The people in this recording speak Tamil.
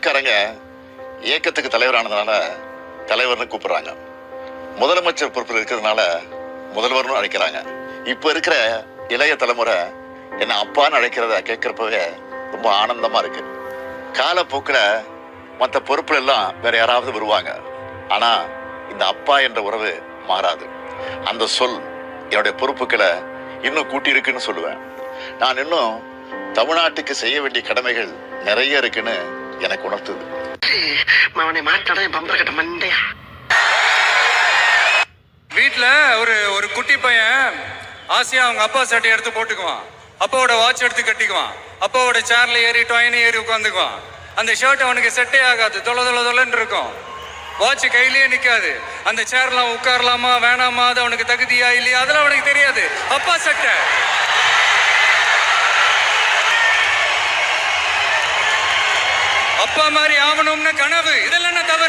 காரங்க இயக்கத்துக்கு தலைவரானதுனால தலைவர்னு கூப்பிடுறாங்க. முதலமைச்சர் பொறுப்பில் இருக்கிறதுனால முதல்வர்னு அழைக்கிறாங்க. இப்ப இருக்கிற இளைய தலைமுறை என்ன அப்பான்னு அழைக்கிறத கேட்கிறப்பவே ரொம்ப ஆனந்தமா இருக்கு. காலப்போக்கில் மற்ற பொறுப்புல எல்லாம் வேற யாராவது வருவாங்க. ஆனா இந்த அப்பா என்ற உறவு மாறாது. அந்த சொல் என்னுடைய பொறுப்புகளை இன்னும் கூட்டி இருக்குன்னு சொல்லுவேன். நான் இன்னும் தமிழ்நாட்டுக்கு செய்ய வேண்டிய கடமைகள் நிறைய இருக்குன்னு எனக்கு உணர்த்துது. வீட்டுல ஒரு குட்டி பையன் ஆசையா அவங்க அப்பா சட்டை எடுத்து போட்டுக்குவான். அப்பாவோட வாட்ச் எடுத்து கட்டிக்குவான். அப்பாவோட சேர்ல ஏறி டொயினு ஏறி உட்காந்துக்குவான். அந்த ஷர்ட் அவனுக்கு செட்டே ஆகாது, தொலைன்னு இருக்கும். வாட்ச் கையிலேயே நிக்காது. அந்த சேர்லாம் உட்காரலாமா வேணாமா, அது அவனுக்கு தகுதியா இல்லையா அதெல்லாம் அவனுக்கு தெரியாது. அப்பா சட்டை. அப்பா மாதிரி ஆகணும்னு கனவு, இதெல்லாம் தவறு.